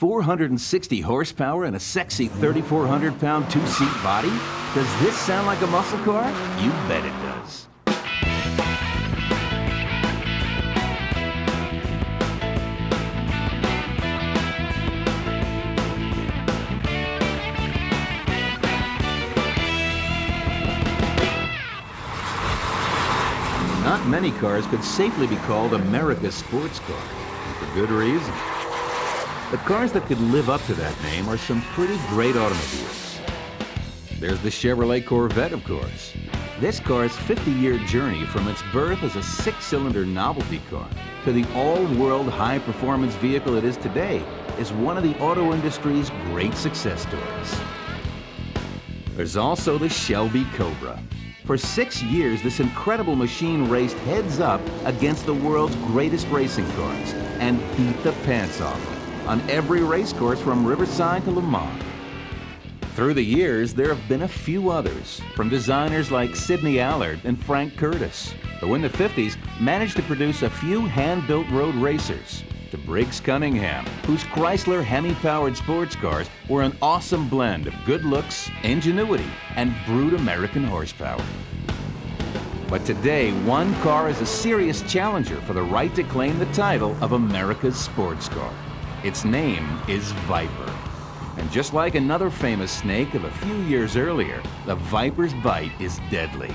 460 horsepower and a sexy 3,400-pound two-seat body? Does this sound like a muscle car? You bet it does. Not many cars could safely be called America's sports car, and for good reason. The cars that could live up to that name are some pretty great automobiles. There's the Chevrolet Corvette, of course. This car's 50-year journey from its birth as a six-cylinder novelty car to the all-world high-performance vehicle it is today is one of the auto industry's great success stories. There's also the Shelby Cobra. For 6 years, this incredible machine raced heads up against the world's greatest racing cars and beat the pants off them on every race course from Riverside to Le Mans. Through the years, there have been a few others, from designers like Sidney Allard and Frank Curtis, who in the 50s managed to produce a few hand-built road racers, to Briggs Cunningham, whose Chrysler Hemi-powered sports cars were an awesome blend of good looks, ingenuity, and brute American horsepower. But today, one car is a serious challenger for the right to claim the title of America's sports car. Its name is Viper. And just like another famous snake of a few years earlier, the Viper's bite is deadly.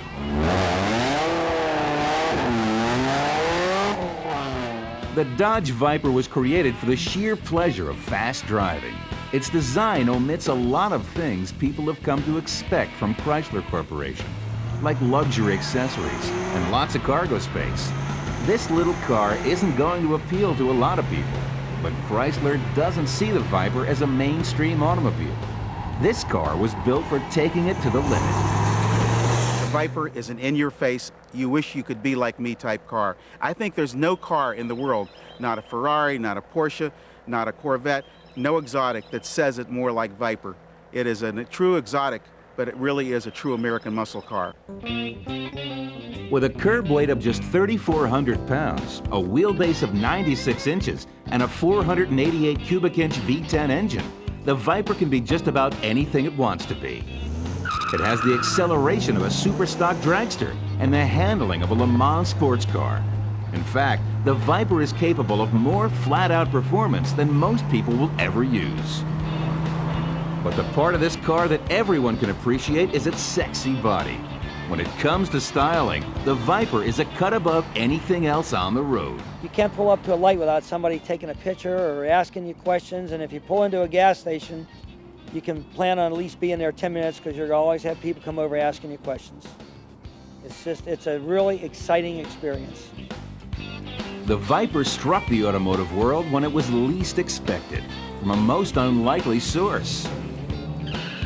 The Dodge Viper was created for the sheer pleasure of fast driving. Its design omits a lot of things people have come to expect from Chrysler Corporation, like luxury accessories and lots of cargo space. This little car isn't going to appeal to a lot of people, but Chrysler doesn't see the Viper as a mainstream automobile. This car was built for taking it to the limit. The Viper is an in-your-face, you wish you could be like me type car. I think there's no car in the world, not a Ferrari, not a Porsche, not a Corvette, no exotic that says it more like Viper. It is a true exotic, but it really is a true American muscle car. With a curb weight of just 3,400 pounds, a wheelbase of 96 inches, and a 488 cubic inch V10 engine, the Viper can be just about anything it wants to be. It has the acceleration of a superstock dragster and the handling of a Le Mans sports car. In fact, the Viper is capable of more flat-out performance than most people will ever use. But the part of this car that everyone can appreciate is its sexy body. When it comes to styling, the Viper is a cut above anything else on the road. You can't pull up to a light without somebody taking a picture or asking you questions, and if you pull into a gas station, you can plan on at least being there 10 minutes because you'll always have people come over asking you questions. It's a really exciting experience. The Viper struck the automotive world when it was least expected, from a most unlikely source.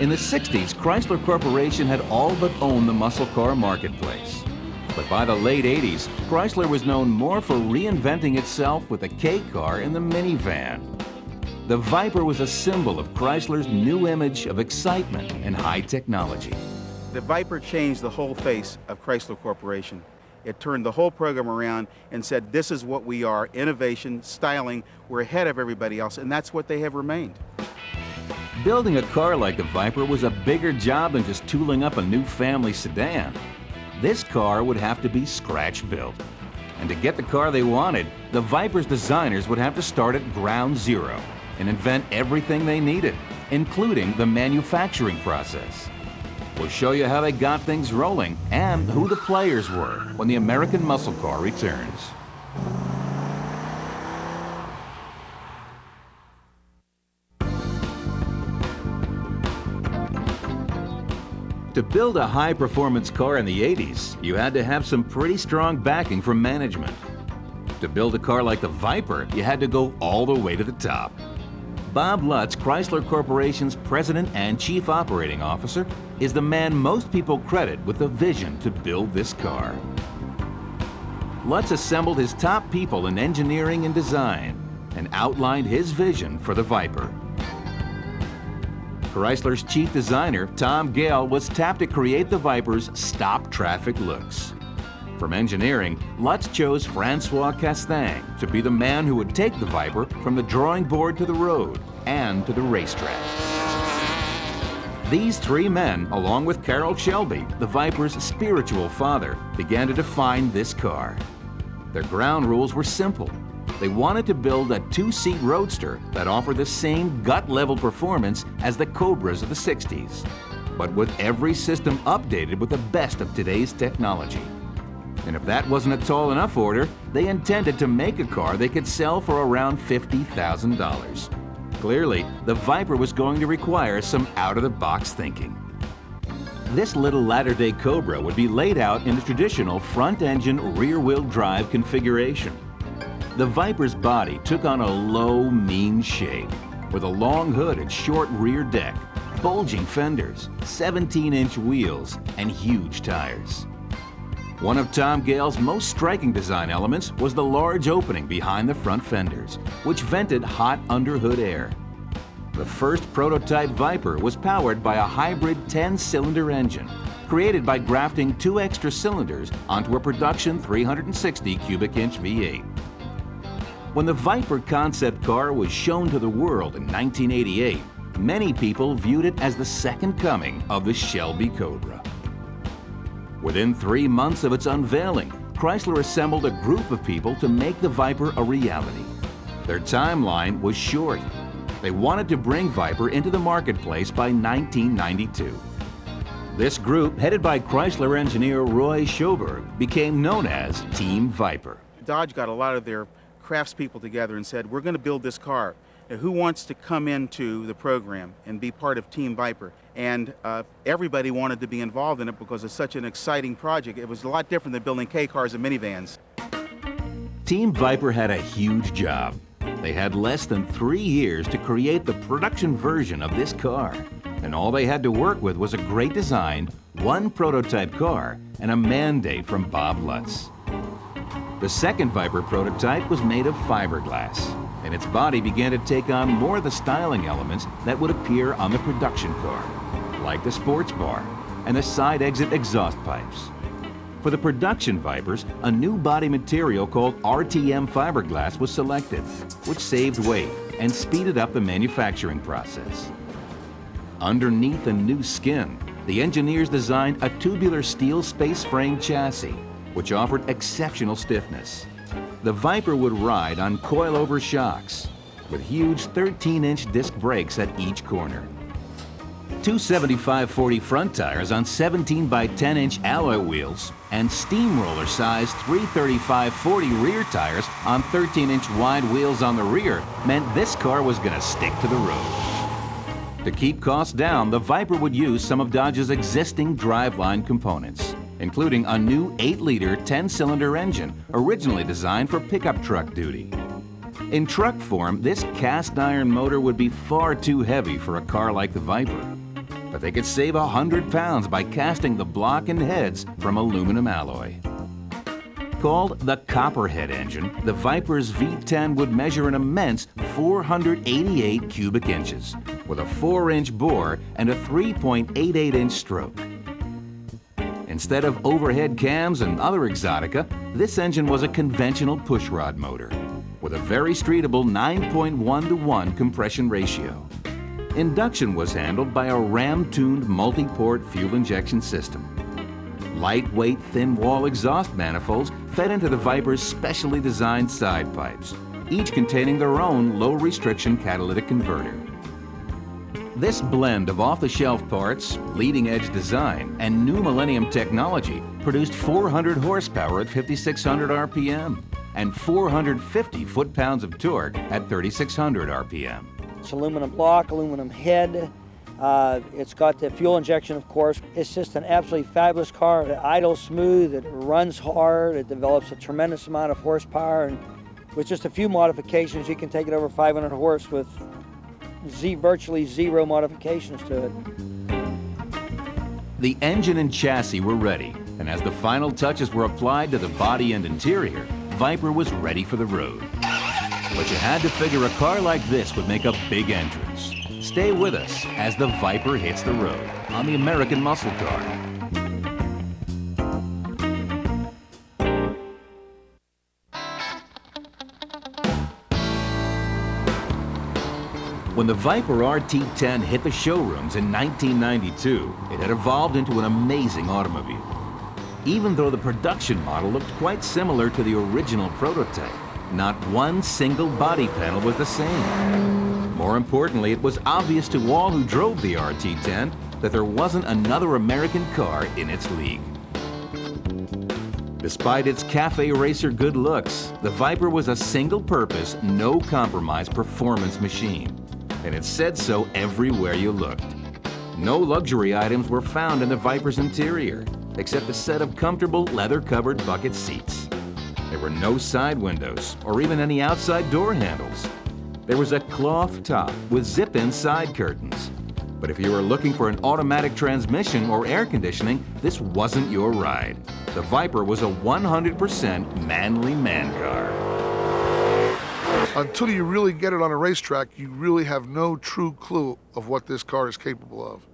In the 60s, Chrysler Corporation had all but owned the muscle car marketplace. But by the late 80s, Chrysler was known more for reinventing itself with the K car and the minivan. The Viper was a symbol of Chrysler's new image of excitement and high technology. The Viper changed the whole face of Chrysler Corporation. It turned the whole program around and said, this is what we are, innovation, styling, we're ahead of everybody else, and that's what they have remained. Building a car like the Viper was a bigger job than just tooling up a new family sedan. This car would have to be scratch-built. And to get the car they wanted, the Viper's designers would have to start at ground zero and invent everything they needed, including the manufacturing process. We'll show you how they got things rolling and who the players were when the American muscle car returns. To build a high-performance car in the 80s, you had to have some pretty strong backing from management. To build a car like the Viper, you had to go all the way to the top. Bob Lutz, Chrysler Corporation's president and chief operating officer, is the man most people credit with the vision to build this car. Lutz assembled his top people in engineering and design and outlined his vision for the Viper. Chrysler's chief designer, Tom Gale, was tapped to create the Viper's stop traffic looks. From engineering, Lutz chose Francois Castaing to be the man who would take the Viper from the drawing board to the road and to the racetrack. These three men, along with Carroll Shelby, the Viper's spiritual father, began to define this car. Their ground rules were simple. They wanted to build a two-seat roadster that offered the same gut-level performance as the Cobras of the 60s, but with every system updated with the best of today's technology. And if that wasn't a tall enough order, they intended to make a car they could sell for around $50,000. Clearly, the Viper was going to require some out-of-the-box thinking. This little latter-day Cobra would be laid out in a traditional front-engine, rear-wheel drive configuration. The Viper's body took on a low, mean shape, with a long hood and short rear deck, bulging fenders, 17-inch wheels, and huge tires. One of Tom Gale's most striking design elements was the large opening behind the front fenders, which vented hot underhood air. The first prototype Viper was powered by a hybrid 10-cylinder engine, created by grafting 2 extra cylinders onto a production 360 cubic inch V8. When the Viper concept car was shown to the world in 1988, many people viewed it as the second coming of the Shelby Cobra. Within 3 months of its unveiling, Chrysler assembled a group of people to make the Viper a reality. Their timeline was short. They wanted to bring Viper into the marketplace by 1992. This group, headed by Chrysler engineer Roy Schoberg, became known as Team Viper. Dodge got a lot of their craftspeople together and said, we're going to build this car. Now, who wants to come into the program and be part of Team Viper? And everybody wanted to be involved in it because it's such an exciting project. It was a lot different than building K cars and minivans. Team Viper had a huge job. They had less than 3 years to create the production version of this car. And all they had to work with was a great design, one prototype car, and a mandate from Bob Lutz. The second Viper prototype was made of fiberglass, and its body began to take on more of the styling elements that would appear on the production car, like the sports bar and the side exit exhaust pipes. For the production Vipers, a new body material called RTM fiberglass was selected, which saved weight and speeded up the manufacturing process. Underneath the new skin, the engineers designed a tubular steel space frame chassis, which offered exceptional stiffness. The Viper would ride on coil-over shocks, with huge 13-inch disc brakes at each corner. Two 75/40 front tires on 17 by 10-inch alloy wheels and steamroller-sized 335/40 rear tires on 13-inch wide wheels on the rear meant this car was going to stick to the road. To keep costs down, the Viper would use some of Dodge's existing driveline components, including a new 8-liter 10-cylinder engine originally designed for pickup truck duty. In truck form, this cast iron motor would be far too heavy for a car like the Viper, but they could save 100 pounds by casting the block and heads from aluminum alloy. Called the Copperhead engine, the Viper's V10 would measure an immense 488 cubic inches, with a 4-inch bore and a 3.88-inch stroke. Instead of overhead cams and other exotica, this engine was a conventional pushrod motor with a very streetable 9.1:1 compression ratio. Induction was handled by a ram-tuned multi-port fuel injection system. Lightweight, thin-wall exhaust manifolds fed into the Viper's specially designed side pipes, each containing their own low-restriction catalytic converter. This blend of off-the-shelf parts, leading-edge design, and new millennium technology produced 400 horsepower at 5,600 RPM and 450 foot-pounds of torque at 3,600 RPM. It's aluminum block, aluminum head. It's got the fuel injection, of course. It's just an absolutely fabulous car. It idles smooth, it runs hard, it develops a tremendous amount of horsepower, and with just a few modifications, you can take it over 500 horse with virtually zero modifications to it. The engine and chassis were ready, and as the final touches were applied to the body and interior, Viper was ready for the road. But you had to figure a car like this would make a big entrance. Stay with us as the Viper hits the road on the American Muscle Car. When the Viper RT10 hit the showrooms in 1992, it had evolved into an amazing automobile. Even though the production model looked quite similar to the original prototype, not one single body panel was the same. More importantly, it was obvious to all who drove the RT10 that there wasn't another American car in its league. Despite its cafe racer good looks, the Viper was a single-purpose, no-compromise performance machine. And it said so everywhere you looked. No luxury items were found in the Viper's interior, except a set of comfortable leather-covered bucket seats. There were no side windows or even any outside door handles. There was a cloth top with zip-in side curtains. But if you were looking for an automatic transmission or air conditioning, this wasn't your ride. The Viper was a 100% manly man car. Until you really get it on a racetrack, you really have no true clue of what this car is capable of.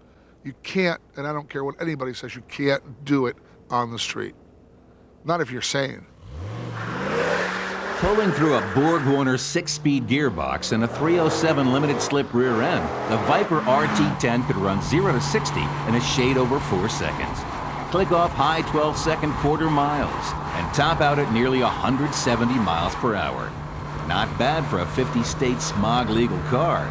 You can't, and I don't care what anybody says, you can't do it on the street. Not if you're sane. Pulling through a BorgWarner 6-speed gearbox and a 307 limited slip rear end, the Viper RT10 could run 0 to 60 in a shade over 4 seconds, click off high 12-second quarter miles, and top out at nearly 170 miles per hour. Not bad for a 50-state smog-legal car.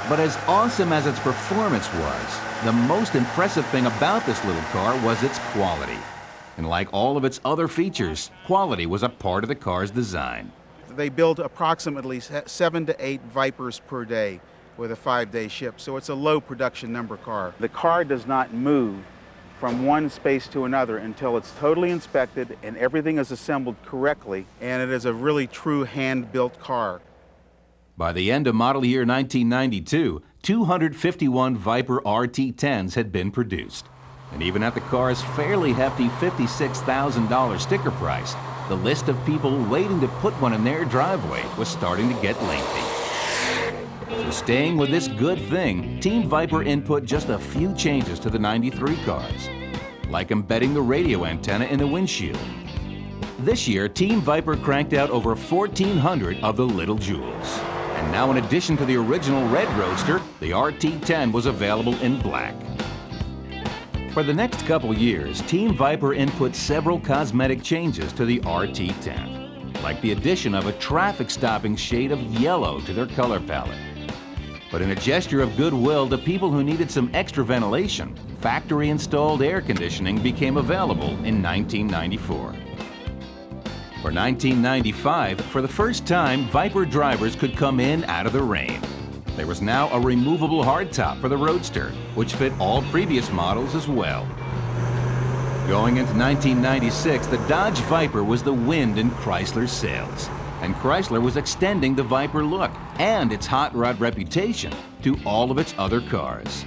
But as awesome as its performance was, the most impressive thing about this little car was its quality. And like all of its other features, quality was a part of the car's design. They build approximately 7 to 8 Vipers per day with a 5-day ship, so it's a low production number car. The car does not move from one space to another until it's totally inspected and everything is assembled correctly, and it is a really true hand-built car. By the end of model year 1992, 251 Viper RT10s had been produced. And even at the car's fairly hefty $56,000 sticker price, the list of people waiting to put one in their driveway was starting to get lengthy. So staying with this good thing, Team Viper input just a few changes to the 93 cars, like embedding the radio antenna in the windshield. This year, Team Viper cranked out over 1,400 of the little jewels. And now in addition to the original red Roadster, the RT10 was available in black. For the next couple years, Team Viper input several cosmetic changes to the RT10, like the addition of a traffic-stopping shade of yellow to their color palette. But in a gesture of goodwill to people who needed some extra ventilation, factory-installed air conditioning became available in 1994. For 1995, for the first time, Viper drivers could come in out of the rain. There was now a removable hardtop for the Roadster, which fit all previous models as well. Going into 1996, the Dodge Viper was the wind in Chrysler's sails, and Chrysler was extending the Viper look and its hot rod reputation to all of its other cars.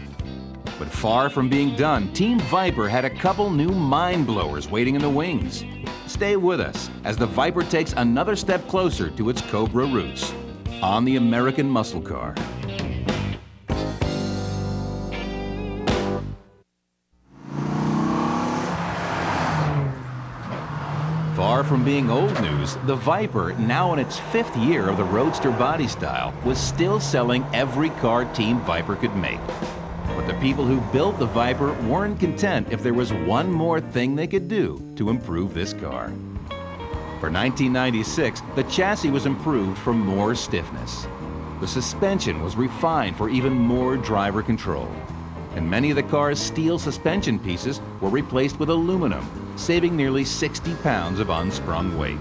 But far from being done, Team Viper had a couple new mind-blowers waiting in the wings. Stay with us as the Viper takes another step closer to its Cobra roots on the American muscle car. Far from being old news, the Viper, now in its 5th year of the Roadster body style, was still selling every car Team Viper could make. But the people who built the Viper weren't content if there was one more thing they could do to improve this car. For 1996, the chassis was improved for more stiffness. The suspension was refined for even more driver control. And many of the car's steel suspension pieces were replaced with aluminum, saving nearly 60 pounds of unsprung weight.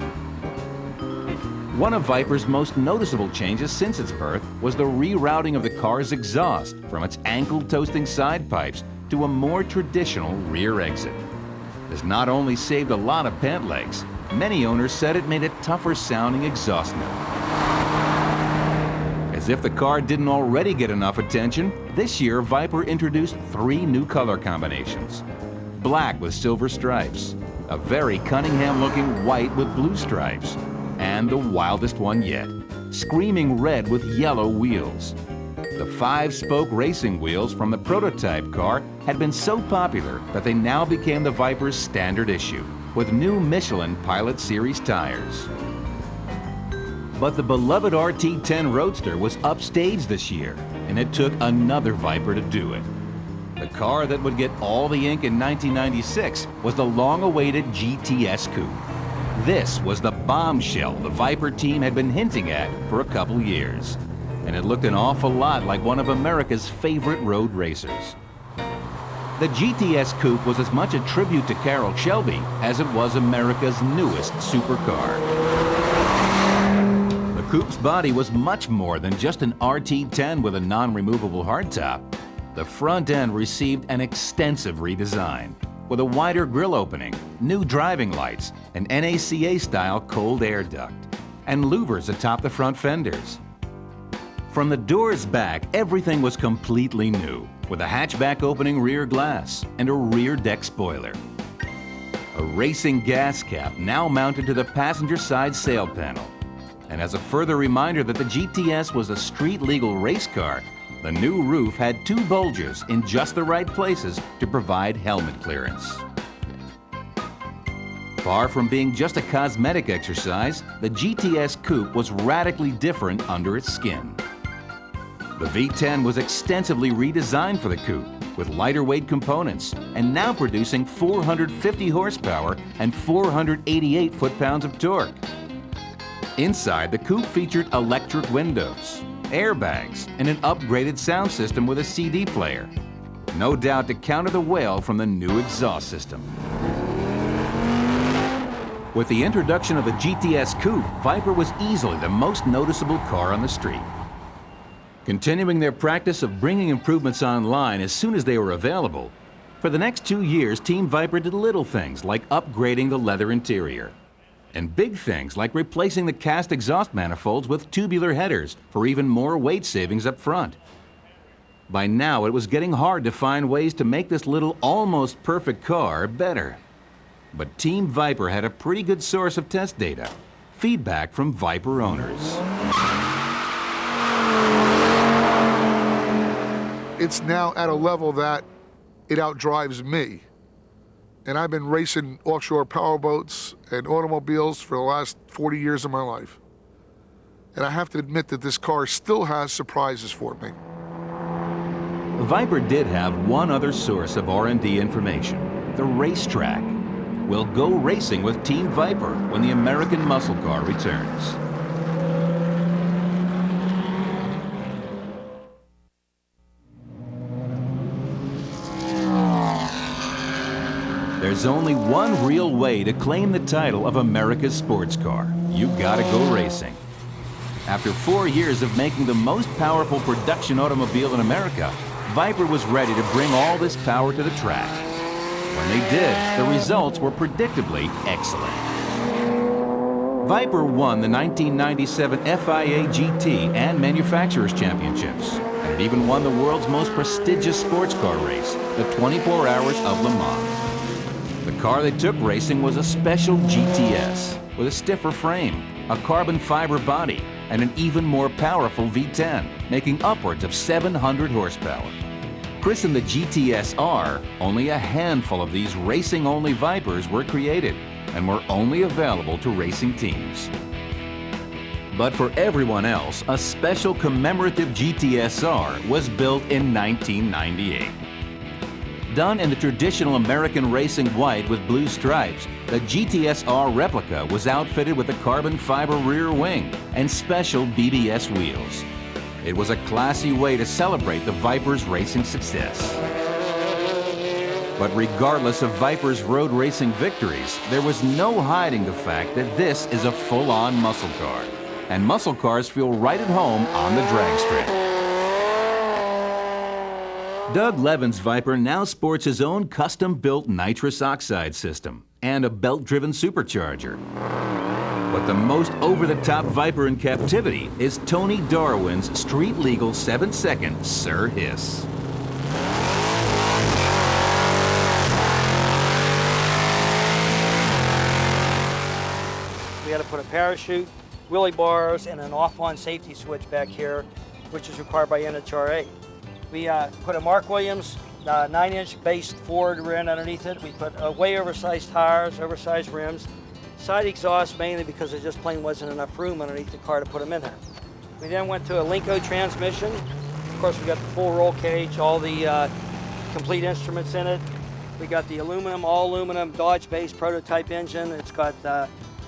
One of Viper's most noticeable changes since its birth was the rerouting of the car's exhaust from its ankle-toasting side pipes to a more traditional rear exit. This not only saved a lot of pant legs, many owners said it made a tougher-sounding exhaust note. As if the car didn't already get enough attention, this year Viper introduced 3 new color combinations. Black with silver stripes, a very Cunningham-looking white with blue stripes, and the wildest one yet, screaming red with yellow wheels. The 5-spoke racing wheels from the prototype car had been so popular that they now became the Viper's standard issue, with new Michelin Pilot Series tires. But the beloved RT10 Roadster was upstaged this year, and it took another Viper to do it. The car that would get all the ink in 1996 was the long-awaited GTS Coupe. This was the bombshell the Viper team had been hinting at for a couple years, and it looked an awful lot like one of America's favorite road racers. The GTS Coupe was as much a tribute to Carroll Shelby as it was America's newest supercar. The Coupe's body was much more than just an RT10 with a non-removable hardtop. The front end received an extensive redesign, with a wider grille opening, new driving lights, an NACA-style cold air duct, and louvers atop the front fenders. From the doors back, everything was completely new, with a hatchback opening rear glass and a rear deck spoiler. A racing gas cap now mounted to the passenger side sail panel. And as a further reminder that the GTS was a street-legal race car, the new roof had two bulges in just the right places to provide helmet clearance. Far from being just a cosmetic exercise, the GTS Coupe was radically different under its skin. The V10 was extensively redesigned for the Coupe, with lighter weight components, and now producing 450 horsepower and 488 foot-pounds of torque. Inside, the Coupe featured electric windows, airbags, and an upgraded sound system with a CD player. No doubt to counter the wail from the new exhaust system. With the introduction of the GTS Coupe, Viper was easily the most noticeable car on the street. Continuing their practice of bringing improvements online as soon as they were available, for the next 2 years, Team Viper did little things like upgrading the leather interior, and big things like replacing the cast exhaust manifolds with tubular headers for even more weight savings up front. By now, it was getting hard to find ways to make this little almost perfect car better. But Team Viper had a pretty good source of test data, feedback from Viper owners. It's now at a level that it outdrives me. And I've been racing offshore powerboats and automobiles for the last 40 years of my life. And I have to admit that this car still has surprises for me. Viper did have one other source of R&D information, the racetrack. We'll go racing with Team Viper when the American muscle car returns. There's only one real way to claim the title of America's sports car. You gotta go racing. After 4 years of making the most powerful production automobile in America, Viper was ready to bring all this power to the track. When they did, the results were predictably excellent. Viper won the 1997 FIA GT and Manufacturers Championships, and it even won the world's most prestigious sports car race, the 24 Hours of Le Mans. The car they took racing was a special GTS with a stiffer frame, a carbon fiber body, and an even more powerful V10, making upwards of 700 horsepower. Christened the GTS-R, only a handful of these racing-only Vipers were created and were only available to racing teams. But for everyone else, a special commemorative GTS-R was built in 1998. Done in the traditional American racing white with blue stripes, the GTS-R replica was outfitted with a carbon fiber rear wing and special BBS wheels. It was a classy way to celebrate the Viper's racing success. But regardless of Viper's road racing victories, there was no hiding the fact that this is a full-on muscle car, and muscle cars feel right at home on the drag strip. Doug Levin's Viper now sports his own custom-built nitrous oxide system and a belt-driven supercharger. But the most over-the-top Viper in captivity is Tony Darwin's street-legal 7-second Sir Hiss. We had to put a parachute, wheelie bars, and an off-on safety switch back here, which is required by NHRA. We put a Mark Williams 9-inch base Ford rear end underneath it. We put way oversized tires, oversized rims, Side exhaust mainly because there just plain wasn't enough room underneath the car to put them in there. We then went to a Linco transmission. Of course, we got the full roll cage, all the complete instruments in it. We got the aluminum, all aluminum Dodge-based prototype engine. It's got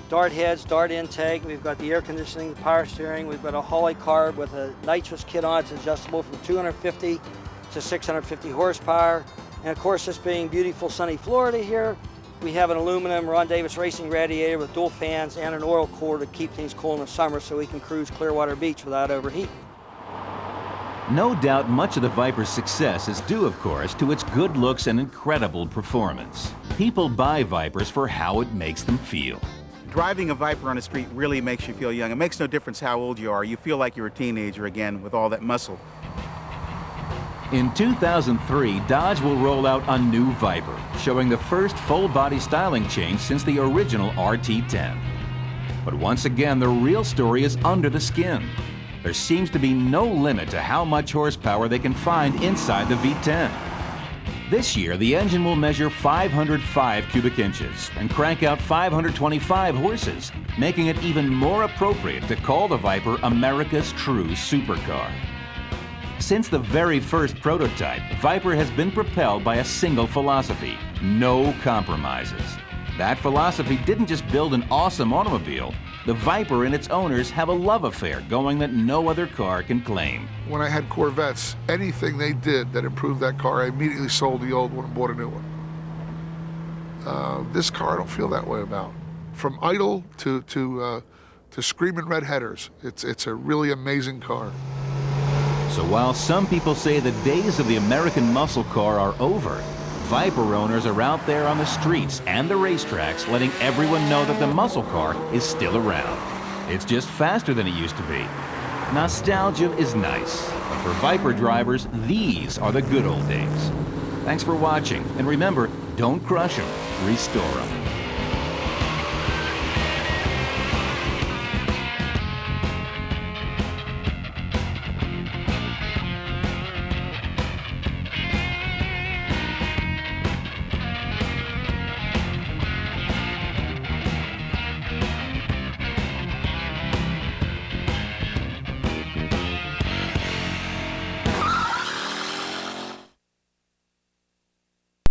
dart heads, dart intake. We've got the air conditioning, the power steering. We've got a Holley carb with a nitrous kit on. It's adjustable from 250 to 650 horsepower. And of course, this being beautiful sunny Florida here, we have an aluminum Ron Davis racing radiator with dual fans and an oil cooler to keep things cool in the summer so we can cruise Clearwater Beach without overheating. No doubt much of the Viper's success is due, of course, to its good looks and incredible performance. People buy Vipers for how it makes them feel. Driving a Viper on the street really makes you feel young. It makes no difference how old you are. You feel like you're a teenager again with all that muscle. In 2003, Dodge will roll out a new Viper, showing the first full-body styling change since the original RT10. But once again, the real story is under the skin. There seems to be no limit to how much horsepower they can find inside the V10. This year, the engine will measure 505 cubic inches and crank out 525 horses, making it even more appropriate to call the Viper America's true supercar. Since the very first prototype, Viper has been propelled by a single philosophy: no compromises. That philosophy didn't just build an awesome automobile. The Viper and its owners have a love affair going that no other car can claim. When I had Corvettes, anything they did that improved that car, I immediately sold the old one and bought a new one. This car I don't feel that way about. From idle to screaming red headers, it's a really amazing car. So while some people say the days of the American muscle car are over, Viper owners are out there on the streets and the racetracks letting everyone know that the muscle car is still around. It's just faster than it used to be. Nostalgia is nice, but for Viper drivers, these are the good old days. Thanks for watching, and remember, don't crush them, restore them.